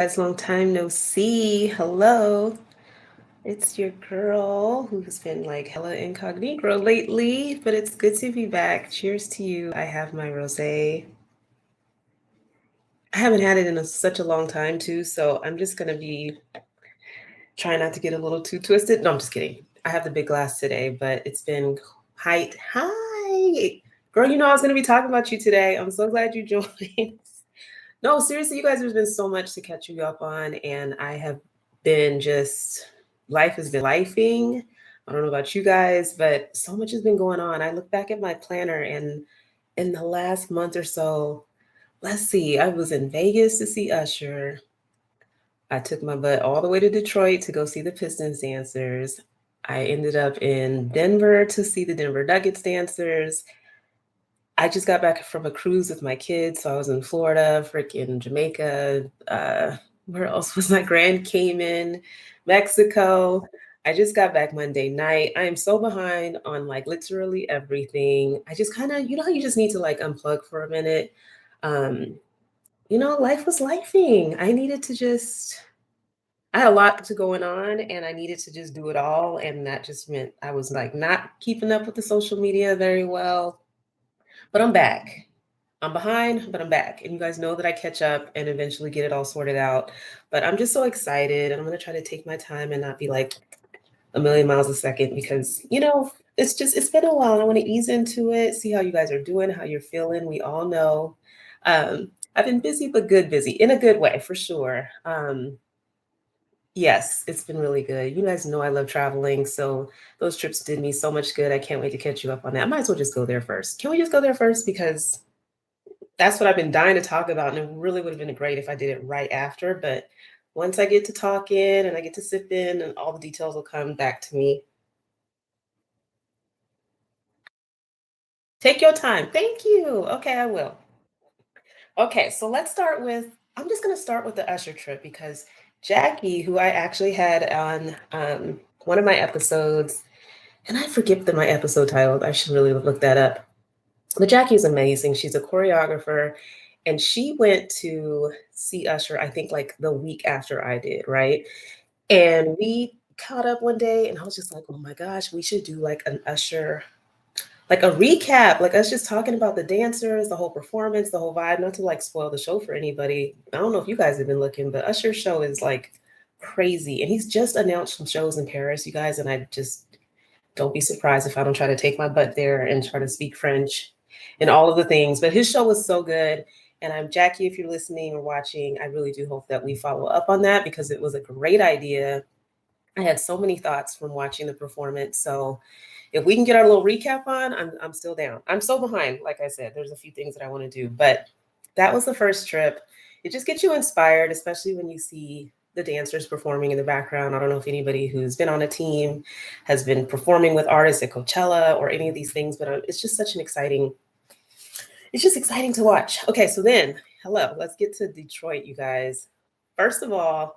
Guys, long time no see. Hello. It's your girl who's been like hella incognito lately, but it's good to be back. Cheers to you. I have my rosé. I haven't had it in such a long time too, so I'm just gonna be trying not to get a little too twisted. No, I'm just kidding. I have the big glass today, but it's been height. Hi, girl. You know I was gonna be talking about you today. I'm so glad you joined. No, seriously, you guys, there's been so much to catch you up on, and I have been just, life has been lifing. I don't know about you guys, but so much has been going on. I look back at my planner, and in the last month or so, let's see, I was in Vegas to see Usher. I took my butt all the way to Detroit to go see the Pistons dancers. I ended up in Denver to see the Denver Nuggets dancers. I just got back from a cruise with my kids, so I was in Florida, freaking Jamaica. Where else was I? Grand Cayman, Mexico. I just got back Monday night. I am so behind on like literally everything. I just kind of, you know how you just need to like unplug for a minute. Um, Life was lifing. I needed to just. I had a lot to going on, and I needed to just do it all, and that just meant I was like not keeping up with the social media very well. But I'm back. I'm behind, but I'm back. And you guys know that I catch up and eventually get it all sorted out. But I'm just so excited. And I'm going to try to take my time and not be like a million miles a second because, it's been a while. I want to ease into it, see how you guys are doing, how you're feeling. We all know. I've been busy, but good busy in a good way for sure. Yes, it's been really good. You guys know I love traveling. So those trips did me so much good. I can't wait to catch you up on that. I might as well just go there first. Can we just go there first? Because that's what I've been dying to talk about, and it really would have been great if I did it right after, but once I get to talking and I get to sip in and all the details will come back to me. Take your time. Thank you. Okay, I will. Okay, so let's start with I'm just gonna start with the Usher trip because Jackie, who I actually had on one of my episodes, and I forget my episode title. I should really look that up. But Jackie's amazing. She's a choreographer, and she went to see Usher, I think, like the week after I did, right? And we caught up one day, and I was just like, oh my gosh, we should do like an Usher, like a recap, like us just talking about the dancers, the whole performance, the whole vibe, not to like spoil the show for anybody. I don't know if you guys have been looking, but Usher's show is like crazy. And he's just announced some shows in Paris, you guys, and I just don't be surprised if I don't try to take my butt there and try to speak French and all of the things. But his show was so good. And I'm Jackie, if you're listening or watching, I really do hope that we follow up on that because it was a great idea. I had so many thoughts from watching the performance. So if we can get our little recap on, I'm still down. I'm so behind. Like I said, there's a few things that I want to do, but that was the first trip. It just gets you inspired, especially when you see the dancers performing in the background. I don't know if anybody who's been on a team has been performing with artists at Coachella or any of these things, but it's just such an exciting. It's just exciting to watch. Okay, so then, hello, let's get to Detroit, you guys. First of all,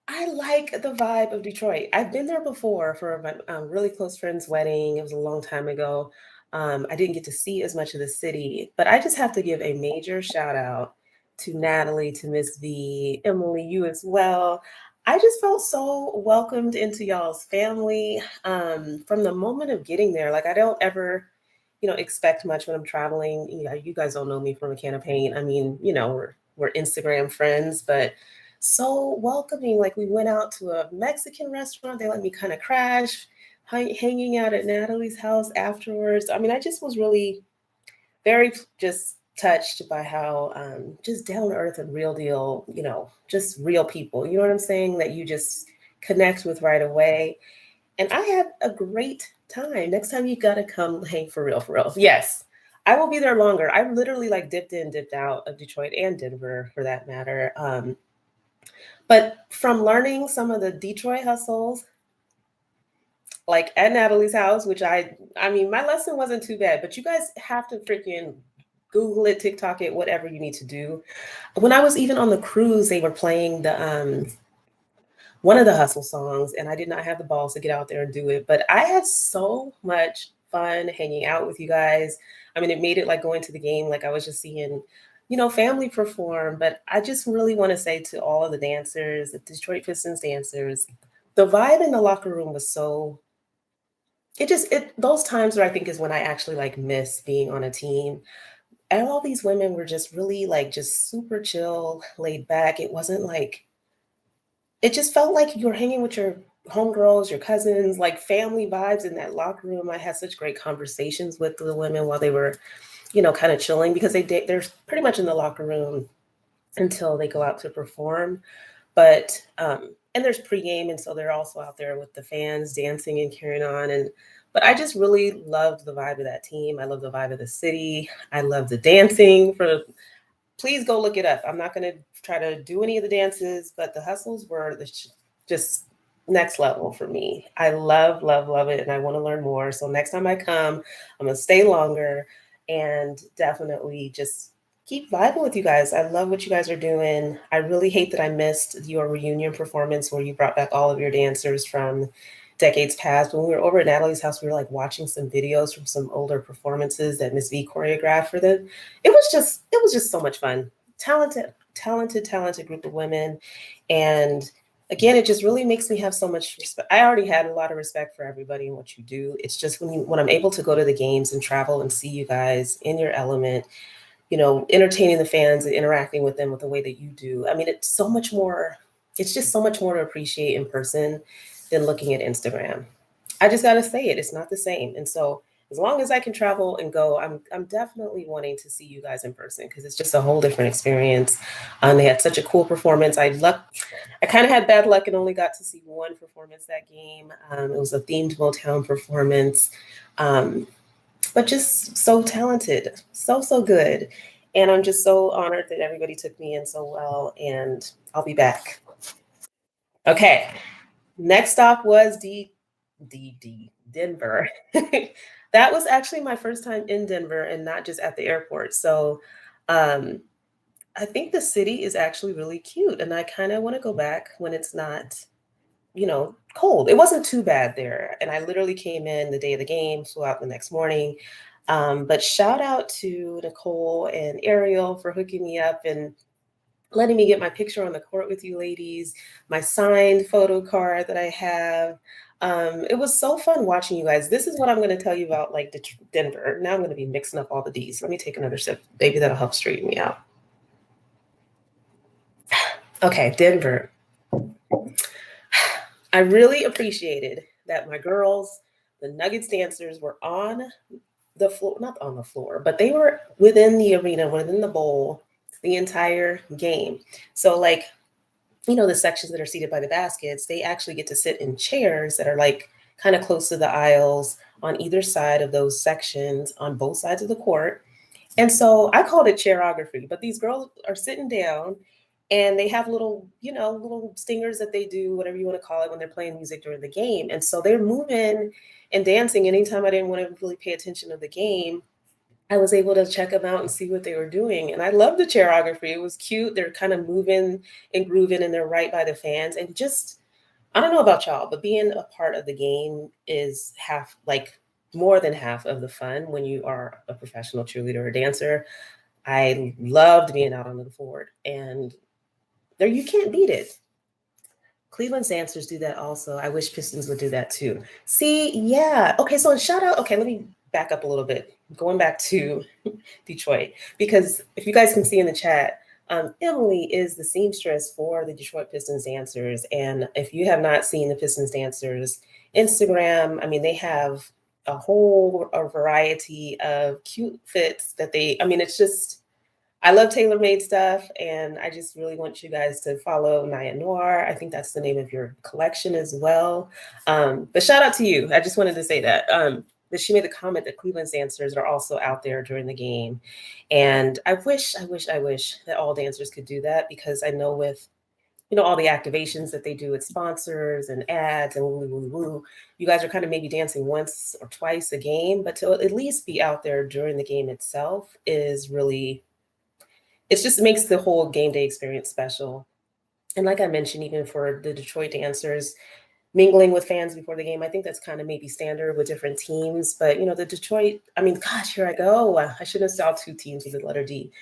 I like the vibe of Detroit. I've been there before for my really close friend's wedding. It was a long time ago. I didn't get to see as much of the city, but I just have to give a major shout out to Natalie, to Miss V, Emily, you as well. I just felt so welcomed into y'all's family from the moment of getting there. Like I don't ever, expect much when I'm traveling. You guys don't know me from a can of paint. I mean, we're Instagram friends, but so welcoming. Like we went out to a Mexican restaurant. They let me kind of crash, hanging out at Natalie's house afterwards. I mean, I just was really very just touched by how just down to earth and real deal, just real people. You know what I'm saying? That you just connect with right away. And I had a great time. Next time you gotta come hang for real, for real. Yes. I will be there longer. I literally like dipped in, dipped out of Detroit and Denver for that matter. But from learning some of the Detroit hustles, like at Natalie's house, which I mean, my lesson wasn't too bad, but you guys have to freaking Google it, TikTok it, whatever you need to do. When I was even on the cruise, they were playing the one of the hustle songs, and I did not have the balls to get out there and do it. But I had so much fun hanging out with you guys. I mean, it made it like going to the game, like I was just seeing, family perform. But I just really want to say to all of the dancers, the Detroit Pistons dancers, the vibe in the locker room was so it those times where I think is when I actually like miss being on a team. And all these women were just really like just super chill, laid back. It wasn't like it just felt like you were hanging with your homegirls, your cousins, like family vibes in that locker room. I had such great conversations with the women while they were, kind of chilling because they're pretty much in the locker room until they go out to perform. But and there's pregame, and so they're also out there with the fans dancing and carrying on. And but I just really loved the vibe of that team. I love the vibe of the city. I love the dancing. Please go look it up. I'm not going to try to do any of the dances, but the hustles were just next level for me. I love, love, love it, and I want to learn more. So next time I come, I'm gonna stay longer and definitely just keep vibing with you guys. I love what you guys are doing. I really hate that I missed your reunion performance where you brought back all of your dancers from decades past. When we were over at Natalie's house, we were like watching some videos from some older performances that Miss V choreographed for them. It was just so much fun. Talented, talented, talented group of women. And again, it just really makes me have so much respect. I already had a lot of respect for everybody and what you do. It's just when I'm able to go to the games and travel and see you guys in your element, entertaining the fans and interacting with them with the way that you do. I mean, it's just so much more to appreciate in person than looking at Instagram. I just got to say it, it's not the same. And so as long as I can travel and go, I'm definitely wanting to see you guys in person because it's just a whole different experience. They had such a cool performance. I kind of had bad luck and only got to see one performance that game. It was a themed Motown performance. Um, but just so talented, so, so good. And I'm just so honored that everybody took me in so well. And I'll be back. Okay. Next stop was Denver. That was actually my first time in Denver and not just at the airport. So um, I think the city is actually really cute. And I kind of want to go back when it's not cold. It wasn't too bad there. And I literally came in the day of the game, flew out the next morning. But shout out to Nicole and Ariel for hooking me up and letting me get my picture on the court with you ladies, my signed photo card that I have. It was so fun watching you guys. This is what I'm going to tell you about like Denver. Now I'm going to be mixing up all the D's. Let me take another sip. Maybe that'll help straighten me out. Okay, Denver. I really appreciated that my girls, the Nuggets dancers, were on the floor, not on the floor, but they were within the arena, within the bowl, the entire game. So, like, the sections that are seated by the baskets, they actually get to sit in chairs that are like kind of close to the aisles on either side of those sections on both sides of the court. And so I called it chairography, but these girls are sitting down and they have little stingers that they do, whatever you want to call it, when they're playing music during the game. And so they're moving and dancing. Anytime I didn't want to really pay attention to the game, I was able to check them out and see what they were doing. And I love the choreography. It was cute. They're kind of moving and grooving and they're right by the fans. And just, I don't know about y'all, but being a part of the game is half, like more than half of the fun when you are a professional cheerleader or dancer. I loved being out on the floor and there you can't beat it. Cleveland's dancers do that also. I wish Pistons would do that too. See, yeah. Okay, so shout out. Okay, let me back up a little bit. Going back to Detroit, because if you guys can see in the chat, Emily is the seamstress for the Detroit Pistons dancers. And if you have not seen the Pistons dancers Instagram, I mean, they have a variety of cute fits that I mean, it's just, I love tailor-made stuff, and I just really want you guys to follow Naya Noir. I think that's the name of your collection as well. But shout out to you. I just wanted to say that. That she made the comment that Cleveland's dancers are also out there during the game. And I wish that all dancers could do that because I know with all the activations that they do with sponsors and ads and woo, woo, woo, you guys are kind of maybe dancing once or twice a game, but to at least be out there during the game itself is really, it just makes the whole game day experience special. And like I mentioned, even for the Detroit dancers, mingling with fans before the game, I think that's kind of maybe standard with different teams. But the Detroit, I mean, gosh, here I go. I shouldn't have saw two teams with the letter D.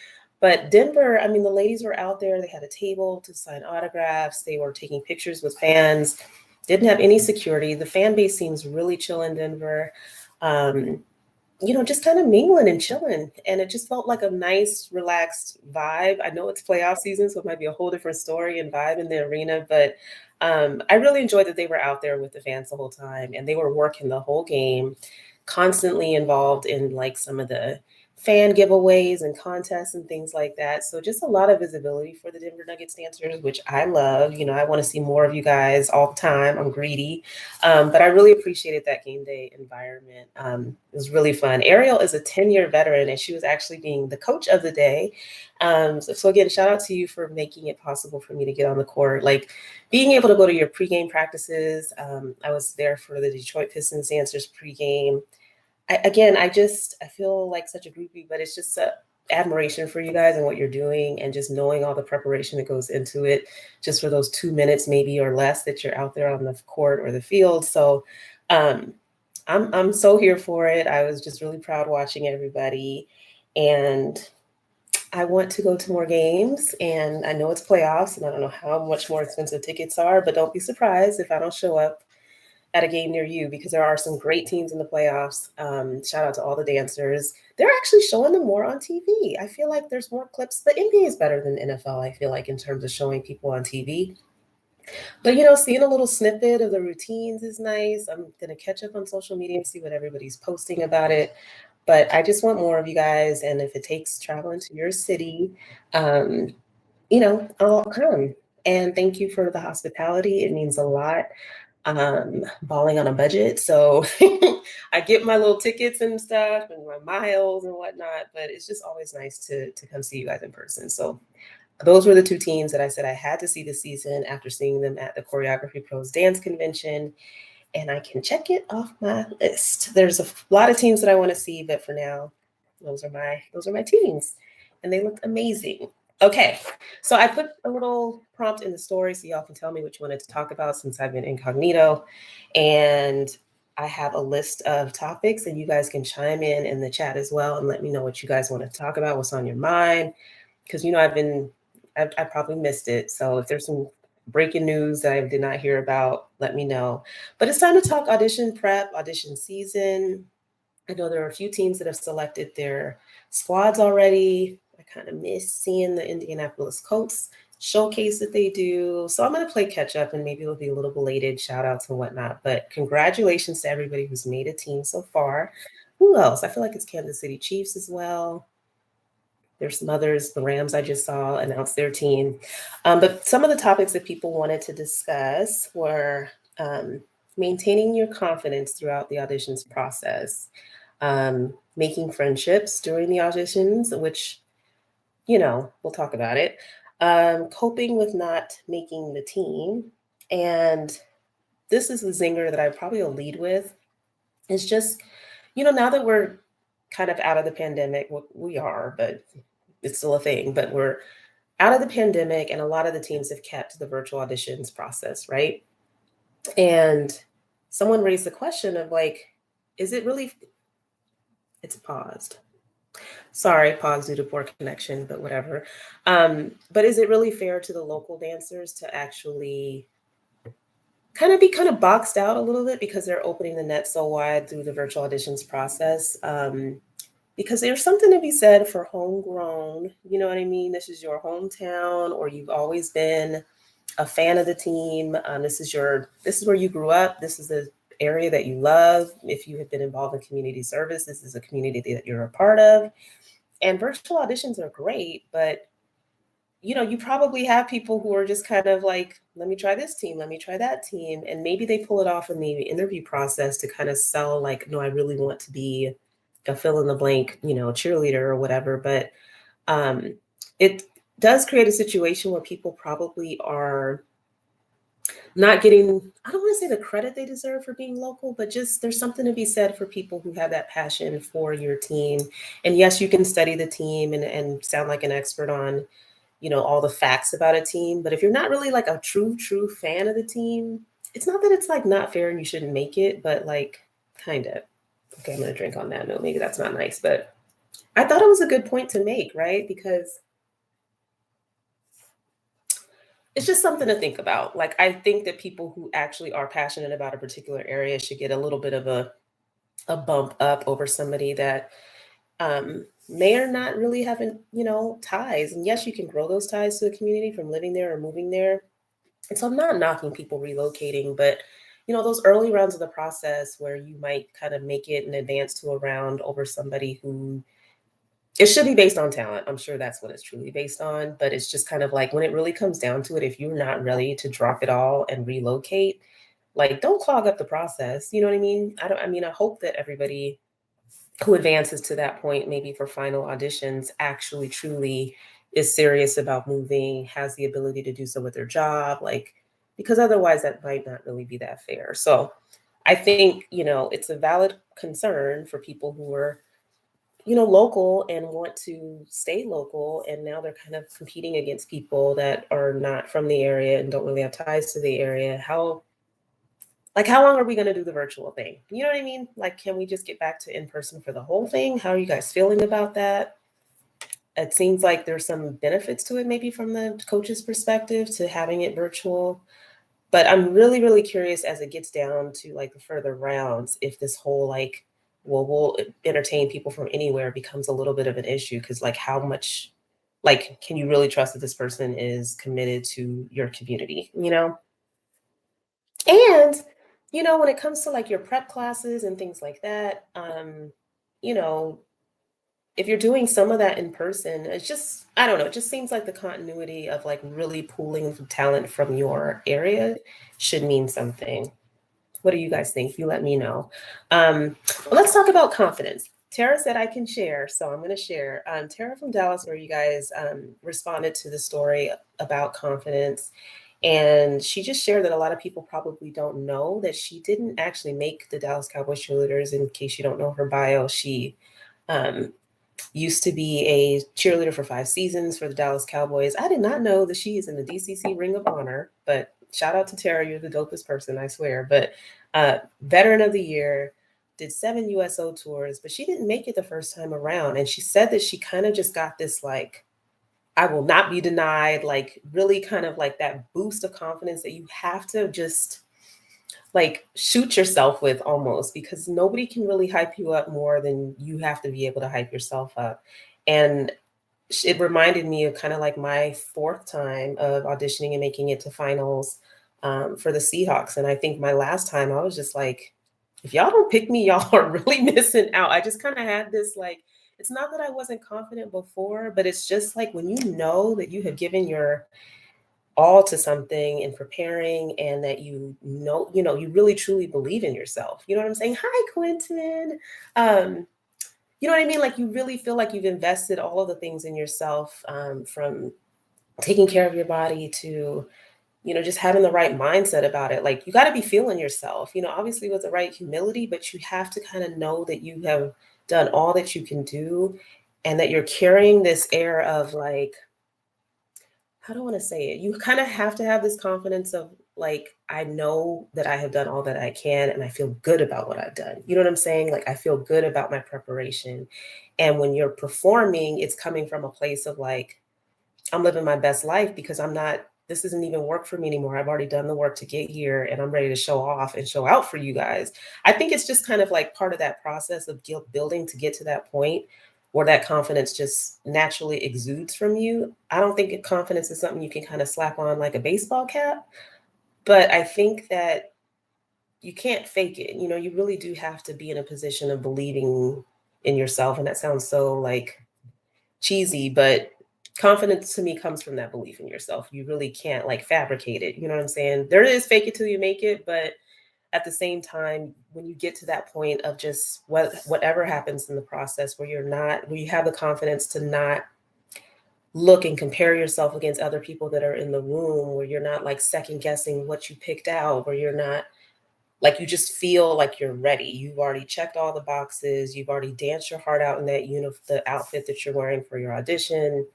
But Denver, I mean, the ladies were out there. They had a table to sign autographs. They were taking pictures with fans. Didn't have any security. The fan base seems really chill in Denver. Um, just kind of mingling and chilling. And it just felt like a nice, relaxed vibe. I know it's playoff season, so it might be a whole different story and vibe in the arena, but I really enjoyed that they were out there with the fans the whole time and they were working the whole game, constantly involved in like some of the fan giveaways and contests and things like that. So just a lot of visibility for the Denver Nuggets dancers, which I love. I want to see more of you guys all the time. I'm greedy. But I really appreciated that game day environment. It was really fun. Ariel is a 10-year veteran, and she was actually being the coach of the day. So again, shout out to you for making it possible for me to get on the court. Like being able to go to your pregame practices. I was there for the Detroit Pistons dancers pregame. I feel like such a groupie, but it's just a admiration for you guys and what you're doing and just knowing all the preparation that goes into it just for those 2 minutes maybe or less that you're out there on the court or the field. So um, I'm so here for it. I was just really proud watching everybody, and I want to go to more games. And I know it's playoffs, and I don't know how much more expensive tickets are, but don't be surprised if I don't show up at a game near you because there are some great teams in the playoffs. Shout out to all the dancers. They're actually showing them more on TV. I feel like there's more clips, but NBA is better than NFL, I feel like, in terms of showing people on TV. But seeing a little snippet of the routines is nice. I'm gonna catch up on social media and see what everybody's posting about it. But I just want more of you guys, and if it takes traveling to your city, um, I'll come. And thank you for the hospitality. It means a lot. Balling on a budget, so I get my little tickets and stuff and my miles and whatnot, but it's just always nice to come see you guys in person. So those were the two teams that I said I had to see this season after seeing them at the Choreography Pros Dance Convention, and I can check it off my list. There's a lot of teams that I want to see, but for now, those are my teams, and they looked amazing. Okay, so I put a little prompt in the story so y'all can tell me what you wanted to talk about since I've been incognito, and I have a list of topics, and you guys can chime in the chat as well and let me know what you guys want to talk about, what's on your mind, because I probably missed it. So if there's some breaking news that I did not hear about, let me know. But it's time to talk audition prep, audition season. I know there are a few teams that have selected their squads already. I kind of miss seeing the Indianapolis Colts showcase that they do. So I'm going to play catch up and maybe it'll be a little belated shout outs and whatnot. But congratulations to everybody who's made a team so far. Who else? I feel like it's Kansas City Chiefs as well. There's some others. The Rams I just saw announce their team. But some of the topics that people wanted to discuss were maintaining your confidence throughout the auditions process, making friendships during the auditions, which, we'll talk about it, coping with not making the team. And this is the zinger that I probably will lead with. It's just, now that we're kind of out of the pandemic, we are, but it's still a thing, but we're out of the pandemic and a lot of the teams have kept the virtual auditions process, right? And someone raised the question of like, is it really, it's paused. Sorry, pause due to poor connection, but whatever. But is it really fair to the local dancers to actually be boxed out a little bit because they're opening the net so wide through the virtual auditions process? Because there's something to be said for homegrown, you know what I mean? This is your hometown, or you've always been a fan of the team. This is where you grew up. This is the area that you love. If you have been involved in community service, this is a community that you're a part of. And virtual auditions are great, but you probably have people who are just kind of like, let me try this team, let me try that team. And maybe they pull it off in the interview process to kind of sell, like, no, I really want to be a fill in the blank, cheerleader or whatever. But it does create a situation where people probably are not getting, I don't want to say the credit they deserve for being local, but just there's something to be said for people who have that passion for your team. And yes, you can study the team and sound like an expert on, all the facts about a team. But if you're not really like a true fan of the team, it's not that it's like not fair and you shouldn't make it, but like kind of. Okay, I'm gonna drink on that note. Maybe that's not nice, but I thought it was a good point to make, right? Because it's just something to think about. Like, I think that people who actually are passionate about a particular area should get a little bit of a bump up over somebody that may or not really having, ties. And yes, you can grow those ties to the community from living there or moving there. And so I'm not knocking people relocating, but those early rounds of the process where you might kind of make it and advance to a round over somebody who it should be based on talent. I'm sure that's what it's truly based on. But it's just kind of like when it really comes down to it, if you're not ready to drop it all and relocate, like don't clog up the process. You know what I mean? I hope that everybody who advances to that point, maybe for final auditions, actually truly is serious about moving, has the ability to do so with their job, like, because otherwise that might not really be that fair. So I think, it's a valid concern for people who are, local and want to stay local. And now they're kind of competing against people that are not from the area and don't really have ties to the area. How long are we gonna do the virtual thing? You know what I mean? Like, can we just get back to in person for the whole thing? How are you guys feeling about that? It seems like there's some benefits to it, maybe from the coach's perspective, to having it virtual. But I'm really, really curious as it gets down to like the further rounds, if this whole like, well, we'll entertain people from anywhere becomes a little bit of an issue. Cause like how much like can you really trust that this person is committed to your community, you know? And, when it comes to like your prep classes and things like that, you know, if you're doing some of that in person, it's just, I don't know, it just seems like the continuity of like really pooling talent from your area should mean something. What do you guys think? You let me know. Well, let's talk about confidence. Tara said I can share, so I'm going to share. Tara from Dallas, where you guys responded to the story about confidence. And she just shared that a lot of people probably don't know that she didn't actually make the Dallas Cowboys cheerleaders. In case you don't know her bio, she um, used to be a cheerleader for 5 seasons for the Dallas Cowboys. I did not know that she is in the DCC Ring of Honor, but shout out to Tara. You're the dopest person, I swear. But Veteran of the Year, did 7 USO tours, but she didn't make it the first time around. And she said that she kind of just got this like, I will not be denied, like really kind of like that boost of confidence that you have to just like shoot yourself with almost, because nobody can really hype you up more than you have to be able to hype yourself up. And it reminded me of kind of like my fourth time of auditioning and making it to finals for the Seahawks. And I think my last time I was just like, if y'all don't pick me, y'all are really missing out. I just kind of had this like, it's not that I wasn't confident before, but it's just like when you know that you have given your all to something and preparing, and that you really truly believe in yourself. You know what I'm saying? Hi, Quentin. Um, you know what I mean? Like you really feel like you've invested all of the things in yourself, from taking care of your body to, just having the right mindset about it. Like you got to be feeling yourself, obviously with the right humility, but you have to kind of know that you have done all that you can do, and that you're carrying this air of like, how do I want to say it? You kind of have to have this confidence of like, I know that I have done all that I can and I feel good about what I've done. You know what I'm saying? Like, I feel good about my preparation. And when you're performing, it's coming from a place of like, I'm living my best life because this isn't even work for me anymore. I've already done the work to get here and I'm ready to show off and show out for you guys. I think it's just kind of like part of that process of guilt building to get to that point where that confidence just naturally exudes from you. I don't think confidence is something you can kind of slap on like a baseball cap, but I think that you can't fake it. You really do have to be in a position of believing in yourself. And that sounds so like cheesy, but confidence to me comes from that belief in yourself. You really can't like fabricate it. You know what I'm saying? There is fake it till you make it, but at the same time, when you get to that point of just whatever happens in the process where you have the confidence to not look and compare yourself against other people that are in the room, where you're not like second guessing what you picked out, where you're not like, you just feel like you're ready. You've already checked all the boxes. You've already danced your heart out in the outfit that you're wearing for your audition.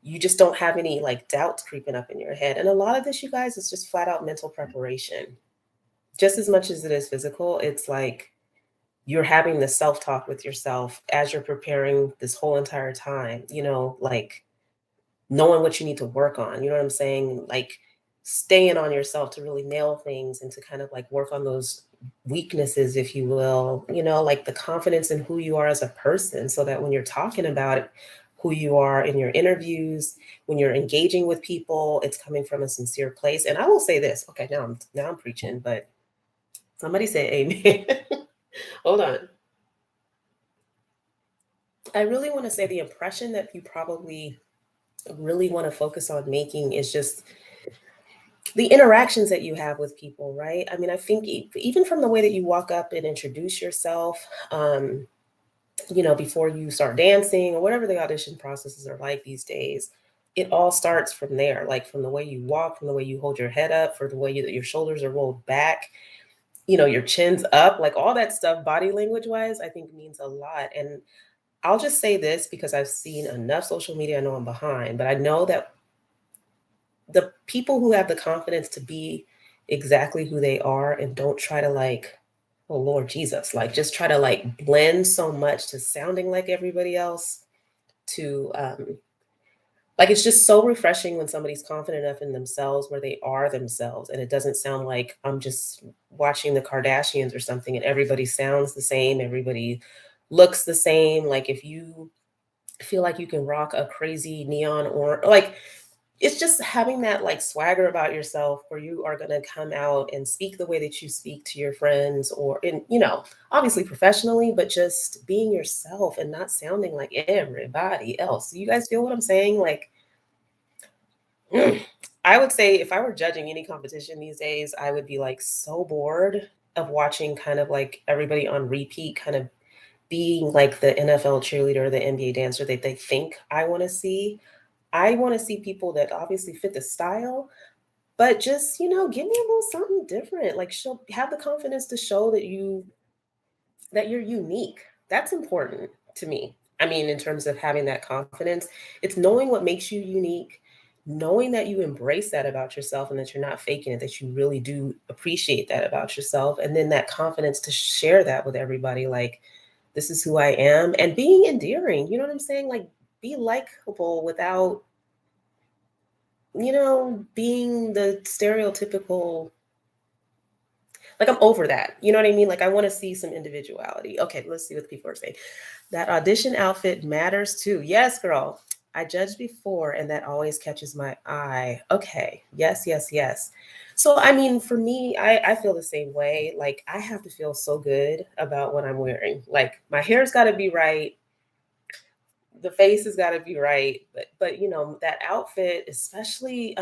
You just don't have any like doubts creeping up in your head. And a lot of this, you guys, is just flat out mental preparation. Just as much as it is physical, it's like you're having the self-talk with yourself as you're preparing this whole entire time, like knowing what you need to work on. You know what I'm saying? Like staying on yourself to really nail things and to kind of like work on those weaknesses, if you will, like the confidence in who you are as a person, so that when you're talking about it, who you are in your interviews, when you're engaging with people, it's coming from a sincere place. And I will say this, okay, now I'm preaching, but somebody say amen. Hold on. I really want to say the impression that you probably really want to focus on making is just the interactions that you have with people, right? I mean, I think even from the way that you walk up and introduce yourself, before you start dancing or whatever the audition processes are like these days, it all starts from there, like from the way you walk, from the way you hold your head up, for the way that your shoulders are rolled back, your chin's up, like all that stuff, body language wise, I think means a lot. And I'll just say this because I've seen enough social media. I know I'm behind, but I know that the people who have the confidence to be exactly who they are and don't try to like, oh Lord Jesus, like just try to like blend so much to sounding like everybody else, to like it's just so refreshing when somebody's confident enough in themselves where they are themselves and it doesn't sound like I'm just watching the Kardashians or something and everybody sounds the same, everybody looks the same. Like if you feel like you can rock a crazy neon or like it's just having that like swagger about yourself where you are going to come out and speak the way that you speak to your friends or in, obviously professionally, but just being yourself and not sounding like everybody else. You guys feel what I'm saying? Like, I would say if I were judging any competition these days, I would be like so bored of watching kind of like everybody on repeat, kind of being like the NFL cheerleader or the NBA dancer that they think I want to see. I want to see people that obviously fit the style, but just, give me a little something different. Like have the confidence to show that you're unique. That's important to me. I mean, in terms of having that confidence, it's knowing what makes you unique, knowing that you embrace that about yourself and that you're not faking it, that you really do appreciate that about yourself. And then that confidence to share that with everybody. Like, this is who I am, and being endearing. You know what I'm saying? Like, be likable without, being the stereotypical. Like, I'm over that. You know what I mean? Like, I want to see some individuality. Okay, let's see what people are saying. That audition outfit matters too. Yes, girl. I judged before, and that always catches my eye. Okay. Yes, yes, yes. So, I mean, for me, I feel the same way. Like, I have to feel so good about what I'm wearing. Like, my hair's got to be right, the face has got to be right, but that outfit, especially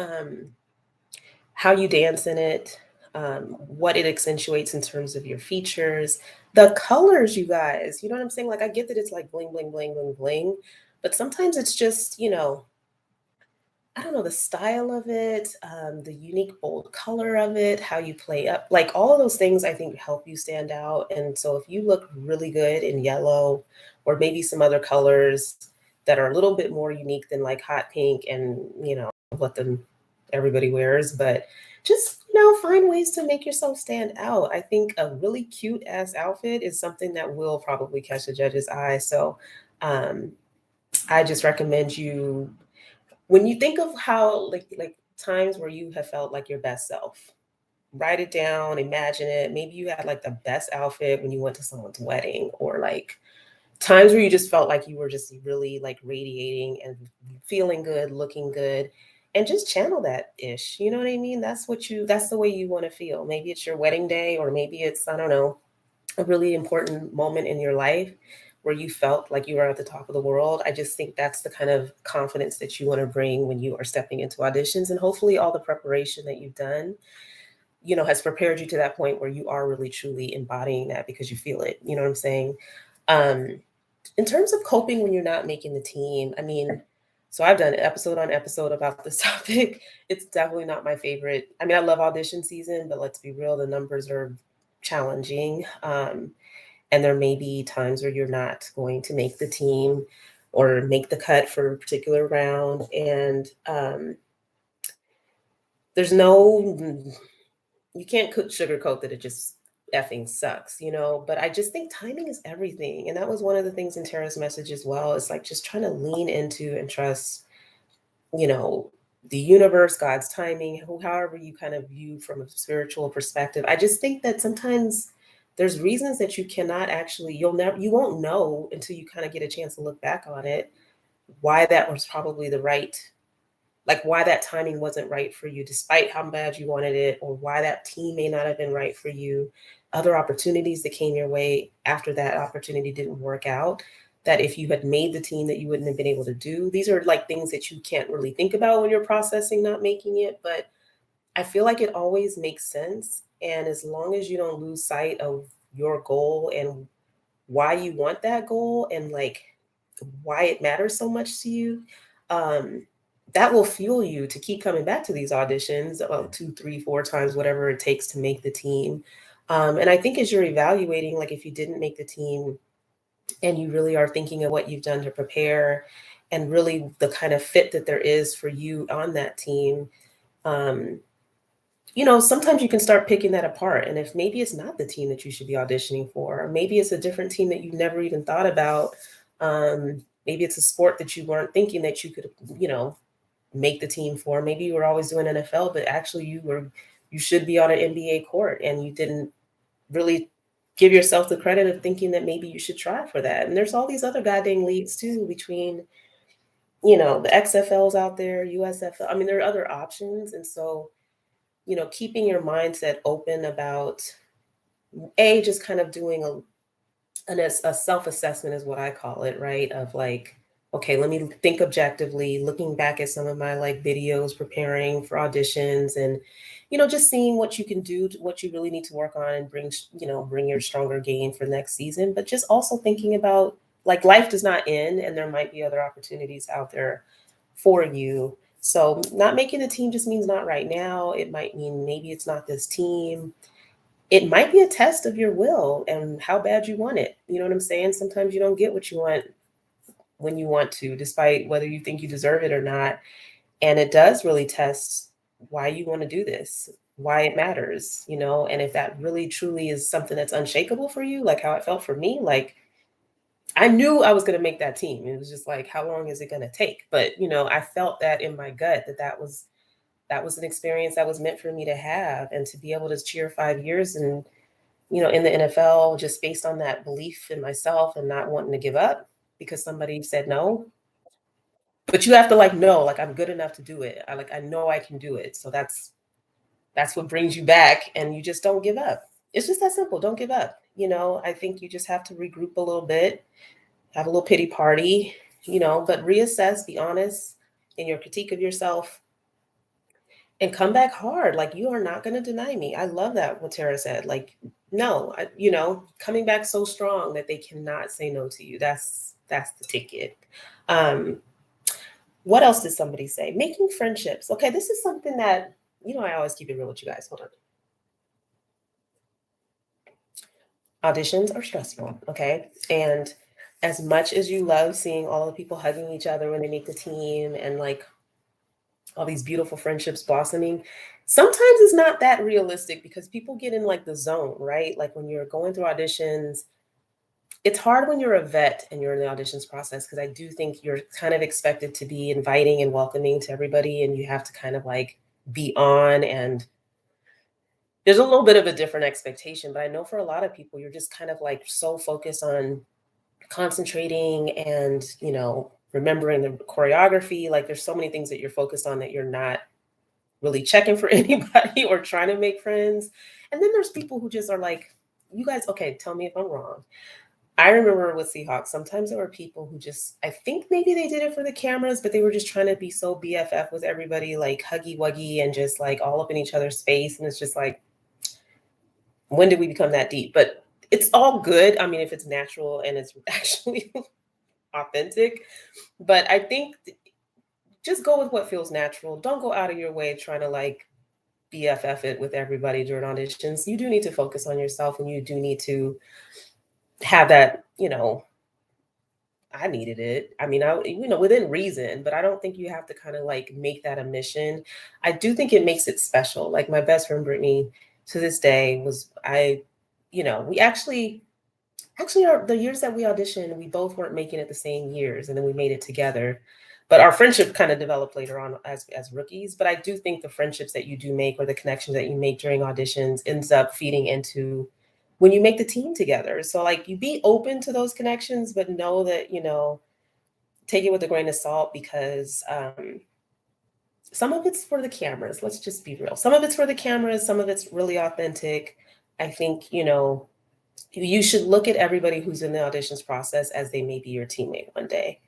how you dance in it, what it accentuates in terms of your features, the colors, you guys. You know what I'm saying? Like, I get that it's like bling, bling, bling, bling, bling, but sometimes it's just, I don't know, the style of it, the unique bold color of it, how you play up, like all of those things I think help you stand out. And so if you look really good in yellow or maybe some other colors that are a little bit more unique than like hot pink and, what them everybody wears, but just, find ways to make yourself stand out. I think a really cute ass outfit is something that will probably catch the judge's eye. So um, I just recommend you when you think of how like times where you have felt like your best self, write it down, imagine it. Maybe you had like the best outfit when you went to someone's wedding, or like times where you just felt like you were just really like radiating and feeling good, looking good, and just channel that ish. You know what I mean? That's the way you want to feel. Maybe it's your wedding day, or maybe it's, I don't know, a really important moment in your life where you felt like you were at the top of the world. I just think that's the kind of confidence that you want to bring when you are stepping into auditions. And hopefully, all the preparation that you've done, has prepared you to that point where you are really truly embodying that because you feel it. You know what I'm saying? Um, in terms of coping when you're not making the team, I mean, so I've done episode on episode about this topic. It's definitely not my favorite. I mean, I love audition season, but let's be real, the numbers are challenging. And there may be times where you're not going to make the team or make the cut for a particular round. And there's no, you can't sugarcoat that it just effing sucks, But I just think timing is everything. And that was one of the things in Tara's message as well. It's like just trying to lean into and trust, you know, the universe, God's timing, however you kind of view from a spiritual perspective. I just think that sometimes there's reasons that you cannot actually, you won't know until you kind of get a chance to look back on it, why that was probably the right, like why that timing wasn't right for you, despite how bad you wanted it, or why that team may not have been right for you. Other opportunities that came your way after that opportunity didn't work out, that if you had made the team that you wouldn't have been able to do. These are like things that you can't really think about when you're processing not making it, but I feel like it always makes sense. And as long as you don't lose sight of your goal and why you want that goal and like why it matters so much to you, um, that will fuel you to keep coming back to these auditions about two, three, four times, whatever it takes to make the team. And I think as you're evaluating, like if you didn't make the team and you really are thinking of what you've done to prepare and really the kind of fit that there is for you on that team, um, sometimes you can start picking that apart. And if maybe it's not the team that you should be auditioning for, or maybe it's a different team that you've never even thought about. Maybe it's a sport that you weren't thinking that you could, make the team for. Maybe you were always doing NFL, but actually you should be on an NBA court and you didn't really give yourself the credit of thinking that maybe you should try for that. And there's all these other goddamn leagues too between, the XFLs out there, USFL. I mean, there are other options. And so keeping your mindset open about just kind of doing a self-assessment is what I call it, right? Of like, okay, let me think objectively, looking back at some of my like videos, preparing for auditions and, just seeing what you can do, what you really need to work on and bring your stronger game for next season. But just also thinking about like life does not end and there might be other opportunities out there for you. So not making the team just means not right now. It might mean maybe it's not this team. It might be a test of your will and how bad you want it. You know what I'm saying? Sometimes you don't get what you want when you want to, despite whether you think you deserve it or not. And it does really test why you want to do this, why it matters, and if that really truly is something that's unshakable for you, like how it felt for me, like I knew I was going to make that team. It was just like, how long is it going to take? But, I felt that in my gut that was an experience that was meant for me to have and to be able to cheer 5 years and, in the NFL just based on that belief in myself and not wanting to give up because somebody said no. But you have to like know, like I'm good enough to do it. I know I can do it. So that's what brings you back and you just don't give up. It's just that simple. Don't give up. I think you just have to regroup a little bit, have a little pity party, but reassess, be honest in your critique of yourself and come back hard. Like you are not going to deny me. I love that what Tara said. Like, no, coming back so strong that they cannot say no to you. That's the ticket. Um, what else did somebody say? Making friendships. Okay, this is something that, I always keep it real with you guys. Hold on. Auditions are stressful, okay? And as much as you love seeing all the people hugging each other when they make the team and like all these beautiful friendships blossoming, sometimes it's not that realistic because people get in like the zone, right? Like when you're going through auditions, it's hard when you're a vet and you're in the auditions process because I do think you're kind of expected to be inviting and welcoming to everybody and you have to kind of like be on and there's a little bit of a different expectation, but I know for a lot of people you're just kind of like so focused on concentrating and, remembering the choreography. Like there's so many things that you're focused on that you're not really checking for anybody or trying to make friends. And then there's people who just are like, you guys, okay, tell me if I'm wrong. I remember with Seahawks, sometimes there were people who just, I think maybe they did it for the cameras, but they were just trying to be so BFF with everybody, like huggy wuggy and just like all up in each other's face. And it's just like, when did we become that deep? But it's all good. I mean, if it's natural and it's actually authentic. But I think just go with what feels natural. Don't go out of your way trying to like BFF it with everybody during auditions. You do need to focus on yourself and you do need to have that, I needed it. I mean, within reason, but I don't think you have to kind of like make that a mission. I do think it makes it special. Like my best friend Brittany to this day we actually the years that we auditioned, we both weren't making it the same years and then we made it together. But our friendship kind of developed later on as rookies. But I do think the friendships that you do make or the connections that you make during auditions ends up feeding into when you make the team together. So like you be open to those connections, but know that, take it with a grain of salt because some of it's for the cameras. Let's just be real. Some of it's for the cameras, some of it's really authentic. I think, you should look at everybody who's in the auditions process as they may be your teammate one day.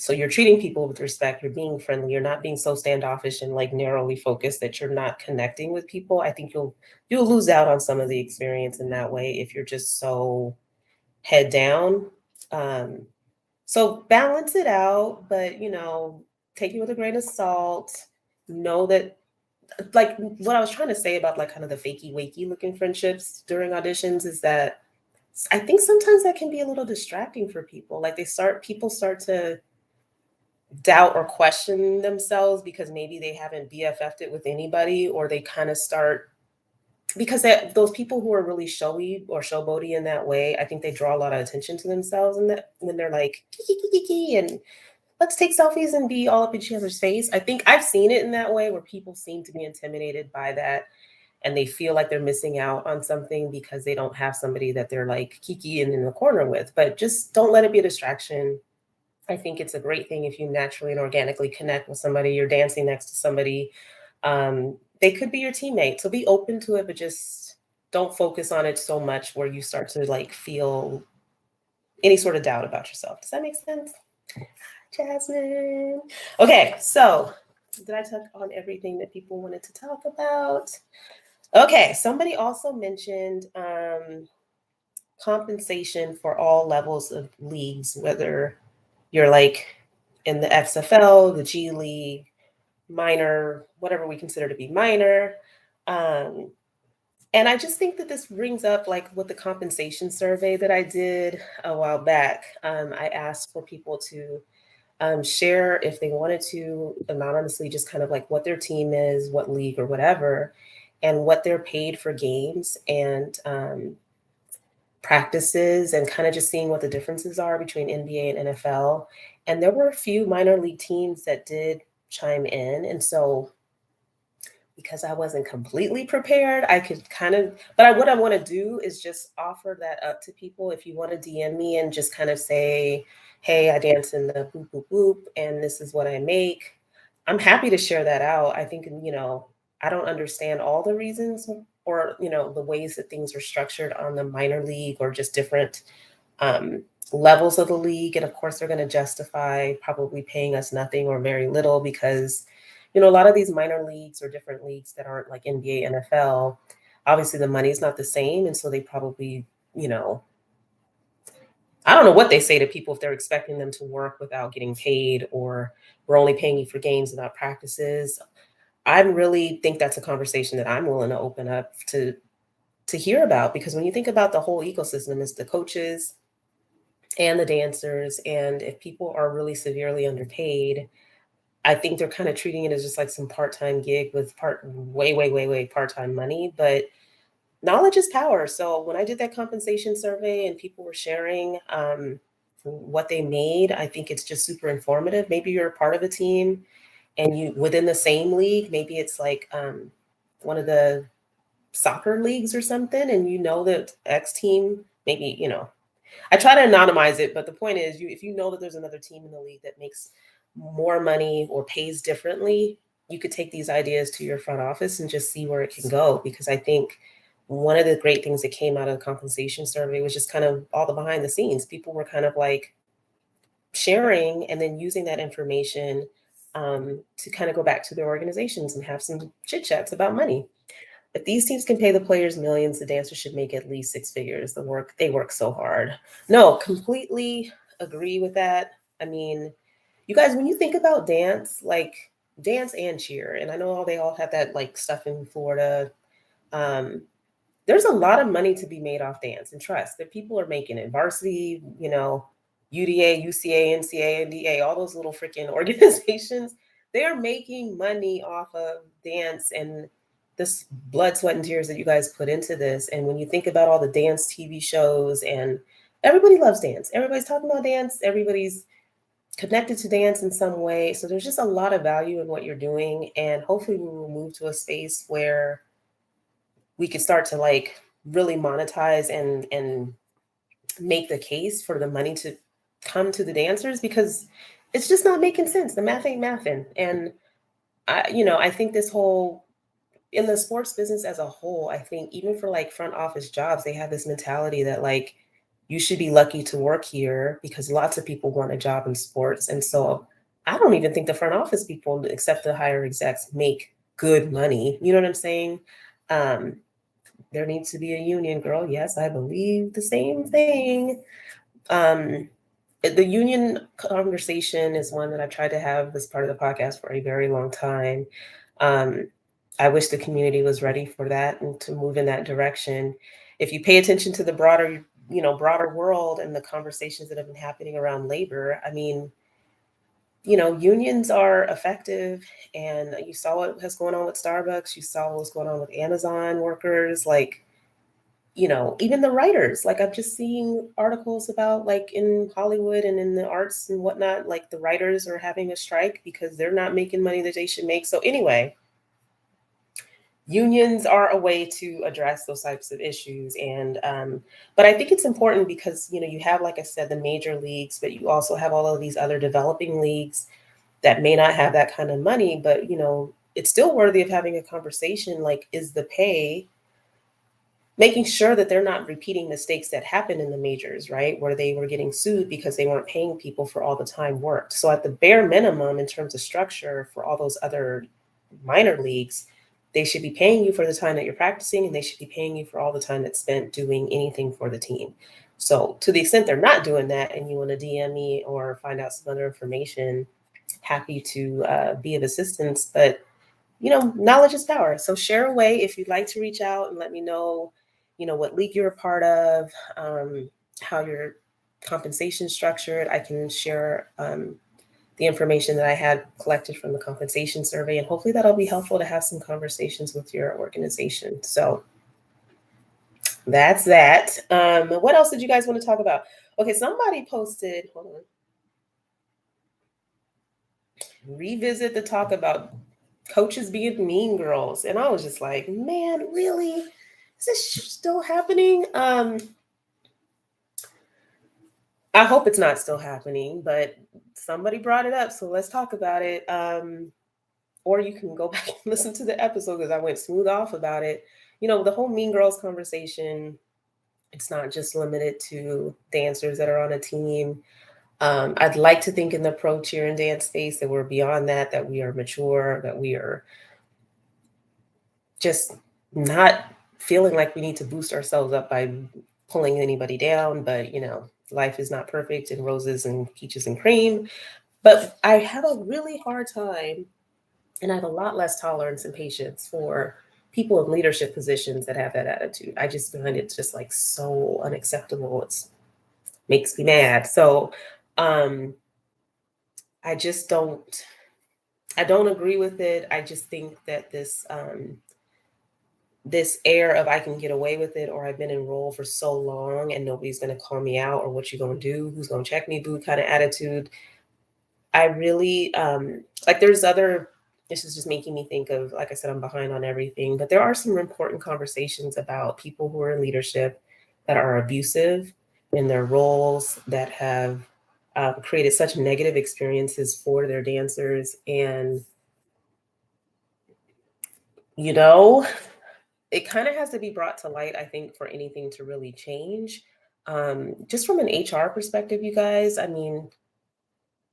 So you're treating people with respect, you're being friendly, you're not being so standoffish and like narrowly focused that you're not connecting with people. I think you'll lose out on some of the experience in that way if you're just so head down. Um, so balance it out, but take it with a grain of salt. Know that like what I was trying to say about like kind of the fakey wakey looking friendships during auditions is that I think sometimes that can be a little distracting for people. Like people start to doubt or question themselves because maybe they haven't BFF'd it with anybody, or they kind of start because those people who are really showy or showboaty in that way, I think they draw a lot of attention to themselves, and that when they're like kiki and let's take selfies and be all up in each other's face. I think I've seen it in that way where people seem to be intimidated by that and they feel like they're missing out on something because they don't have somebody that they're like kiki in the corner with. But just don't let it be a distraction. I think it's a great thing if you naturally and organically connect with somebody, you're dancing next to somebody. They could be your teammate. So be open to it, but just don't focus on it so much where you start to like feel any sort of doubt about yourself. Does that make sense? Jasmine. Okay, so did I touch on everything that people wanted to talk about? Okay, somebody also mentioned compensation for all levels of leagues, whether you're like in the XFL, the G League, minor, whatever we consider to be minor. Um, and I just think that this brings up like with the compensation survey that I did a while back. I asked for people to share if they wanted to anonymously just kind of like what their team is, what league or whatever, and what they're paid for games and practices, and kind of just seeing what the differences are between NBA and NFL. And there were a few minor league teams that did chime in. And so because I wasn't completely prepared, I could kind of, but what I want to do is just offer that up to people. If you want to DM me and just kind of say, hey, I dance in the boop, boop, boop, and this is what I make, I'm happy to share that out. I think, I don't understand all the reasons or, the ways that things are structured on the minor league or just different um, levels of the league. And of course, they're going to justify probably paying us nothing or very little because, a lot of these minor leagues or different leagues that aren't like NBA, NFL, obviously the money is not the same. And so they probably, I don't know what they say to people if they're expecting them to work without getting paid, or we're only paying you for games and not practices. I really think that's a conversation that I'm willing to open up to hear about, because when you think about the whole ecosystem, it's the coaches and the dancers, and if people are really severely underpaid, I think they're kind of treating it as just like some part-time gig with way part-time money. But knowledge is power. So when I did that compensation survey and people were sharing what they made, I think it's just super informative. Maybe you're a part of a team and you within the same league, maybe it's like one of the soccer leagues or something, and that X team, maybe, I try to anonymize it, but the point is, if you know that there's another team in the league that makes more money or pays differently, you could take these ideas to your front office and just see where it can go. Because I think one of the great things that came out of the compensation survey was just kind of all the behind the scenes. People were kind of like sharing and then using that information to kind of go back to their organizations and have some chit chats about money. If these teams can pay the players millions, the dancers should make at least six figures. They work so hard. No, completely agree with that. I mean, you guys, when you think about dance, like dance and cheer, and I know they all have that like stuff in Florida. Um, there's a lot of money to be made off dance, and trust that people are making it. Varsity, UDA, UCA, NCA, NDA, all those little freaking organizations, they're making money off of dance and this blood, sweat, and tears that you guys put into this. And when you think about all the dance TV shows, and everybody loves dance, everybody's talking about dance, everybody's connected to dance in some way. So there's just a lot of value in what you're doing. And hopefully we will move to a space where we could start to like really monetize and make the case for the money to come to the dancers because it's just not making sense. The math ain't mathing. And I think this whole in the sports business as a whole, I think even for like front office jobs, they have this mentality that like you should be lucky to work here because lots of people want a job in sports. And so I don't even think the front office people, except the higher execs, make good money. You know what I'm saying? Um, there needs to be a union, girl. Yes, I believe the same thing. Um, the union conversation is one that I've tried to have as part of the podcast for a very long time. Um, I wish the community was ready for that and to move in that direction. If you pay attention to the broader world and the conversations that have been happening around labor, I mean, unions are effective. And you saw what has going on with Starbucks. You saw what's going on with Amazon workers. Like, even the writers, like I'm just seeing articles about like in Hollywood and in the arts and whatnot, like the writers are having a strike because they're not making money that they should make. So anyway, unions are a way to address those types of issues. And but I think it's important because you have, like I said, the major leagues, but you also have all of these other developing leagues that may not have that kind of money, but it's still worthy of having a conversation. Like, is the pay making sure that they're not repeating mistakes that happened in the majors, right? Where they were getting sued because they weren't paying people for all the time worked. So at the bare minimum, in terms of structure for all those other minor leagues, they should be paying you for the time that you're practicing, and they should be paying you for all the time that's spent doing anything for the team. So to the extent they're not doing that and you want to DM me or find out some other information, happy to be of assistance. But knowledge is power. So share away if you'd like to reach out and let me know, what league you're a part of, how your compensation is structured. I can share the information that I had collected from the compensation survey, and hopefully that'll be helpful to have some conversations with your organization. So that's that. What else did you guys want to talk about? Okay, somebody posted, hold on, revisit the talk about coaches being mean girls. And I was just like, man, really? Is this still happening? I hope it's not still happening, but somebody brought it up, so let's talk about it. Or you can go back and listen to the episode because I went smooth off about it. The whole mean girls conversation, it's not just limited to dancers that are on a team. I'd like to think in the pro cheer and dance space that we're beyond that, that we are mature, that we are just not feeling like we need to boost ourselves up by pulling anybody down. But life is not perfect and roses and peaches and cream. But I have a really hard time, and I have a lot less tolerance and patience for people in leadership positions that have that attitude. I just find it just like so unacceptable. It makes me mad. So um I just don't agree with it. I just think that this air of I can get away with it, or I've been enrolled for so long and nobody's going to call me out, or what you going to do, who's going to check me, boo kind of attitude. I really like there's other this is just making me think of, like I said, I'm behind on everything, but there are some important conversations about people who are in leadership that are abusive in their roles, that have created such negative experiences for their dancers. And you know it kind of has to be brought to light, I think, for anything to really change. Just from an HR perspective, you guys, I mean,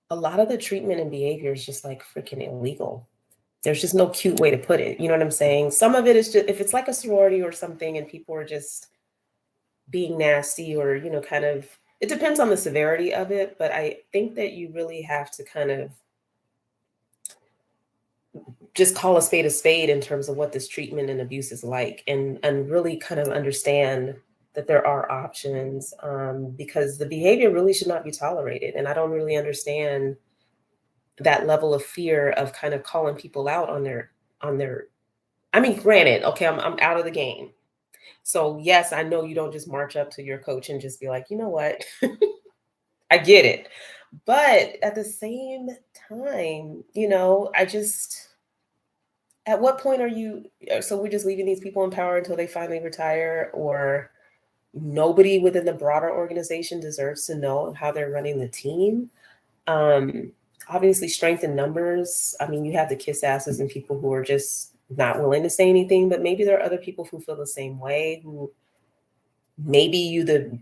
a lot of the treatment and behavior is just like freaking illegal. There's just no cute way to put it. You know what I'm saying? Some of it is just if it's like a sorority or something and people are just being nasty, or, kind of, it depends on the severity of it. But I think that you really have to kind of just call a spade in terms of what this treatment and abuse is like, and really kind of understand that there are options, because the behavior really should not be tolerated. And I don't really understand that level of fear of kind of calling people out on their I mean, granted, okay, I'm out of the game. So yes, I know you don't just march up to your coach and just be like, you know what, I get it. But at the same time, I just, at what point are you, so we're just leaving these people in power until they finally retire, or nobody within the broader organization deserves to know how they're running the team? Um, Obviously, strength in numbers. I mean, you have the kiss asses and people who are just not willing to say anything, but maybe there are other people who feel the same way, who maybe the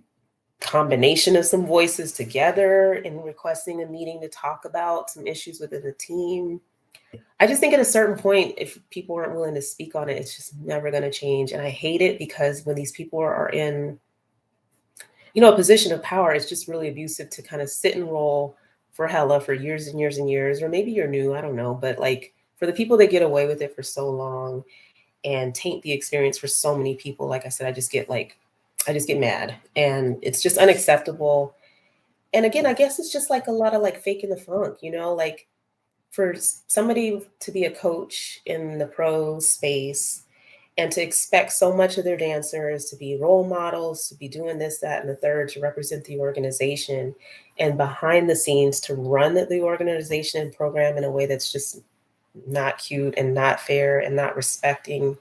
combination of some voices together in requesting a meeting to talk about some issues within the team. I just think at a certain point, if people aren't willing to speak on it, it's just never going to change. And I hate it because when these people are in, a position of power, it's just really abusive to kind of sit and roll for hella for years and years and years. Or maybe you're new, I don't know. But like for the people that get away with it for so long and taint the experience for so many people, like I said, I just get mad. And it's just unacceptable. And again, I guess it's just like a lot of like faking the funk, like for somebody to be a coach in the pro space and to expect so much of their dancers to be role models, to be doing this, that, and the third, to represent the organization, and behind the scenes to run the organization and program in a way that's just not cute and not fair and not respecting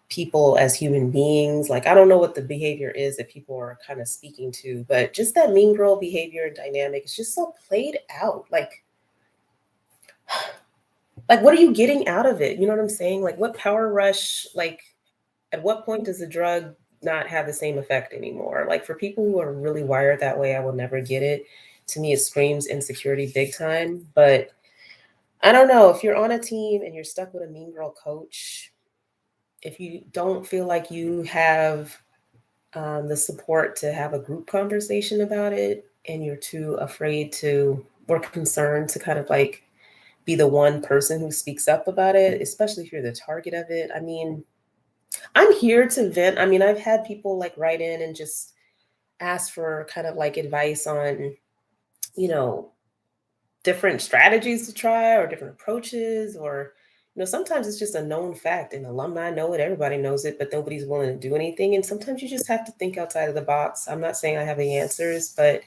people as human beings. Like, I don't know what the behavior is that people are kind of speaking to, but just that mean girl behavior and dynamic is just so played out. Like what are you getting out of it? You know what I'm saying? Like what power rush, like at what point does the drug not have the same effect anymore? Like for people who are really wired that way, I will never get it. To me, it screams insecurity big time. But I don't know, if you're on a team and you're stuck with a mean girl coach, if you don't feel like you have the support to have a group conversation about it, and you're too afraid to or concerned to kind of like be the one person who speaks up about it, especially if you're the target of it. I mean, I'm here to vent. I mean, I've had people like write in and just ask for kind of like advice on, you know, different strategies to try or different approaches, or sometimes it's just a known fact and alumni know it, everybody knows it, but nobody's willing to do anything. And sometimes you just have to think outside of the box. I'm not saying I have the answers, but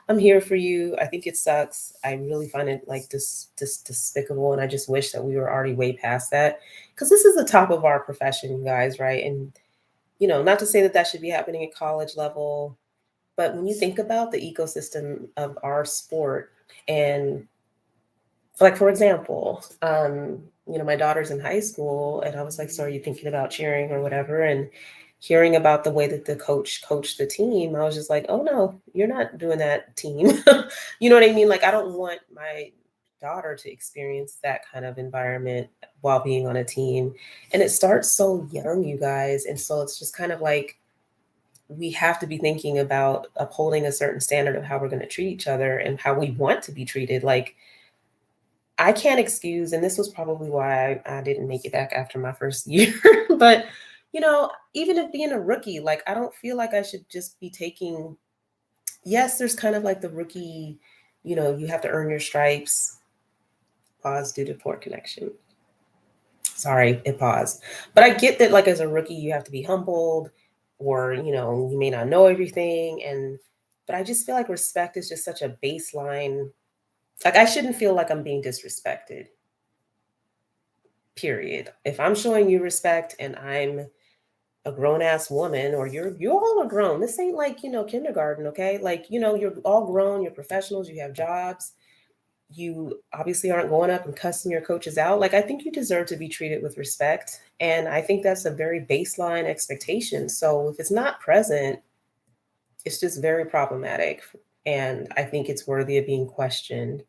I'm here for you. I think it sucks. I really find it like this despicable, and I just wish that we were already way past that, because this is the top of our profession, you guys, right? And not to say that that should be happening at college level, but when you think about the ecosystem of our sport, and like for example, my daughter's in high school, and I was like, "So are you thinking about cheering or whatever?" And hearing about the way that the coach coached the team, I was just like, "Oh no, you're not doing that, team." You know what I mean? Like I don't want my daughter to experience that kind of environment while being on a team. And it starts so young, you guys. And so it's just kind of like we have to be thinking about upholding a certain standard of how we're going to treat each other and how we want to be treated. Like I can't excuse, and this was probably why I didn't make it back after my first year, but even if being a rookie, like I don't feel like I should just be taking, yes, there's kind of like the rookie, you have to earn your stripes. Pause due to poor connection. Sorry, it paused. But I get that like as a rookie, you have to be humbled, or you may not know everything. And but I just feel like respect is just such a baseline. Like I shouldn't feel like I'm being disrespected, period. If I'm showing you respect and I'm a grown ass woman, or you all are grown. This ain't like, kindergarten, okay? Like, you're all grown, you're professionals, you have jobs. You obviously aren't going up and cussing your coaches out. Like I think you deserve to be treated with respect. And I think that's a very baseline expectation. So if it's not present, it's just very problematic. And I think it's worthy of being questioned.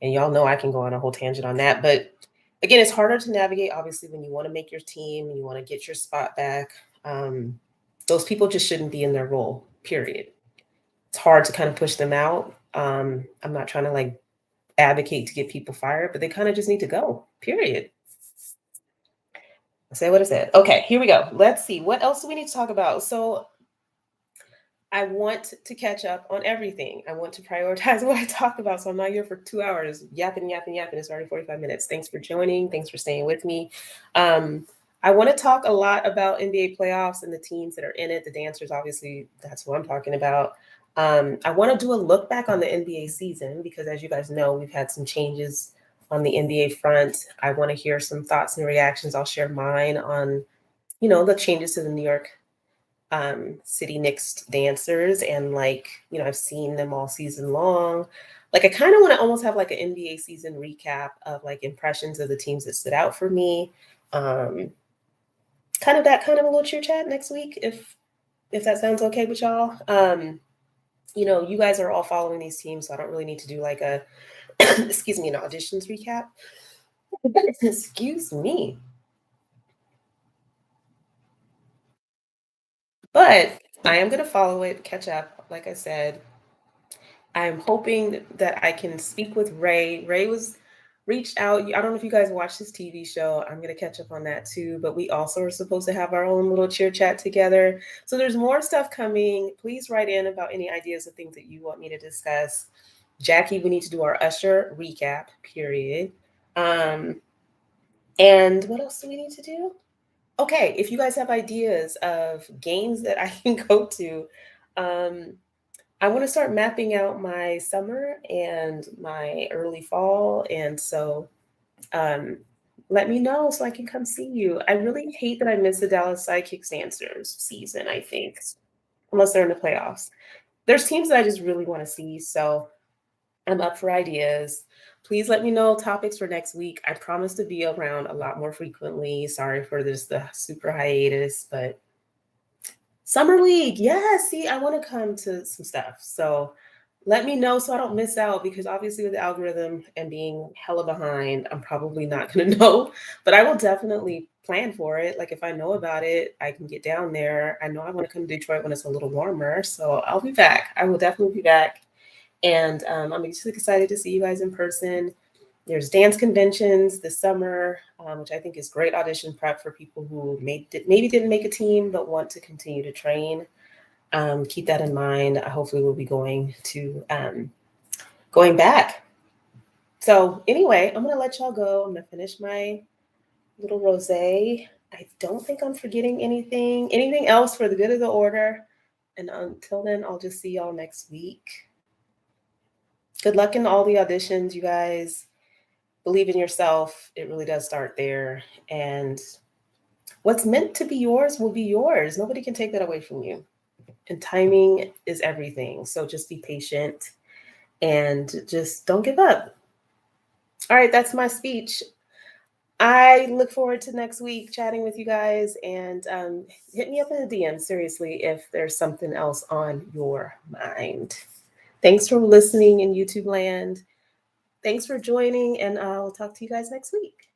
And y'all know I can go on a whole tangent on that. But again, it's harder to navigate, obviously, when you want to make your team and you want to get your spot back. Those people just shouldn't be in their role, period. It's hard to kind of push them out. I'm not trying to like advocate to get people fired, but they kind of just need to go, period. Say what is it? Okay, here we go. Let's see. What else do we need to talk about? So I want to catch up on everything. I want to prioritize what I talk about. So I'm not here for 2 hours yapping, yapping, yapping. It's already 45 minutes. Thanks for joining. Thanks for staying with me. I want to talk a lot about NBA playoffs and the teams that are in it. The dancers, obviously, that's what I'm talking about. I want to do a look back on the NBA season because, as you guys know, we've had some changes on the NBA front. I want to hear some thoughts and reactions. I'll share mine on, the changes to the New York City Knicks dancers, and I've seen them all season long. Like, I kind of want to almost have like an NBA season recap of like impressions of the teams that stood out for me. Um, Kind of that kind of a little cheer chat next week, if that sounds okay with y'all. You guys are all following these teams, so I don't really need to do like a excuse me, an auditions recap. Excuse me. But I am gonna follow it, catch up. Like I said, I'm hoping that I can speak with Ray. Ray was reached out. I don't know if you guys watched this TV show. I'm gonna catch up on that too. But we also are supposed to have our own little cheer chat together. So there's more stuff coming. Please write in about any ideas of things that you want me to discuss. Jackie, we need to do our Usher recap, period. Um, and what else do we need to do? Okay, if you guys have ideas of games that I can go to, um, I want to start mapping out my summer and my early fall. And so um, let me know so I can come see you. I really hate that I missed the Dallas Sidekicks Dancers season, I think, unless they're in the playoffs. There's teams that I just really want to see. So I'm up for ideas. Please let me know topics for next week. I promise to be around a lot more frequently. Sorry for this, the super hiatus, but Summer League. Yeah, see, I want to come to some stuff. So let me know so I don't miss out because obviously with the algorithm and being hella behind, I'm probably not going to know, but I will definitely plan for it. Like if I know about it, I can get down there. I know I want to come to Detroit when it's a little warmer. So I'll be back. I will definitely be back. And I'm just excited to see you guys in person. There's dance conventions this summer, which I think is great audition prep for people who maybe didn't make a team but want to continue to train. Keep that in mind. Hopefully, we'll be going back. So anyway, I'm gonna let y'all go. I'm gonna finish my little rosé. I don't think I'm forgetting anything. Anything else for the good of the order? And until then, I'll just see y'all next week. Good luck in all the auditions, you guys. Believe in yourself. It really does start there. And what's meant to be yours will be yours. Nobody can take that away from you. And timing is everything. So just be patient and just don't give up. All right, that's my speech. I look forward to next week chatting with you guys, and hit me up in the DM, seriously, if there's something else on your mind. Thanks for listening in YouTube land. Thanks for joining, and I'll talk to you guys next week.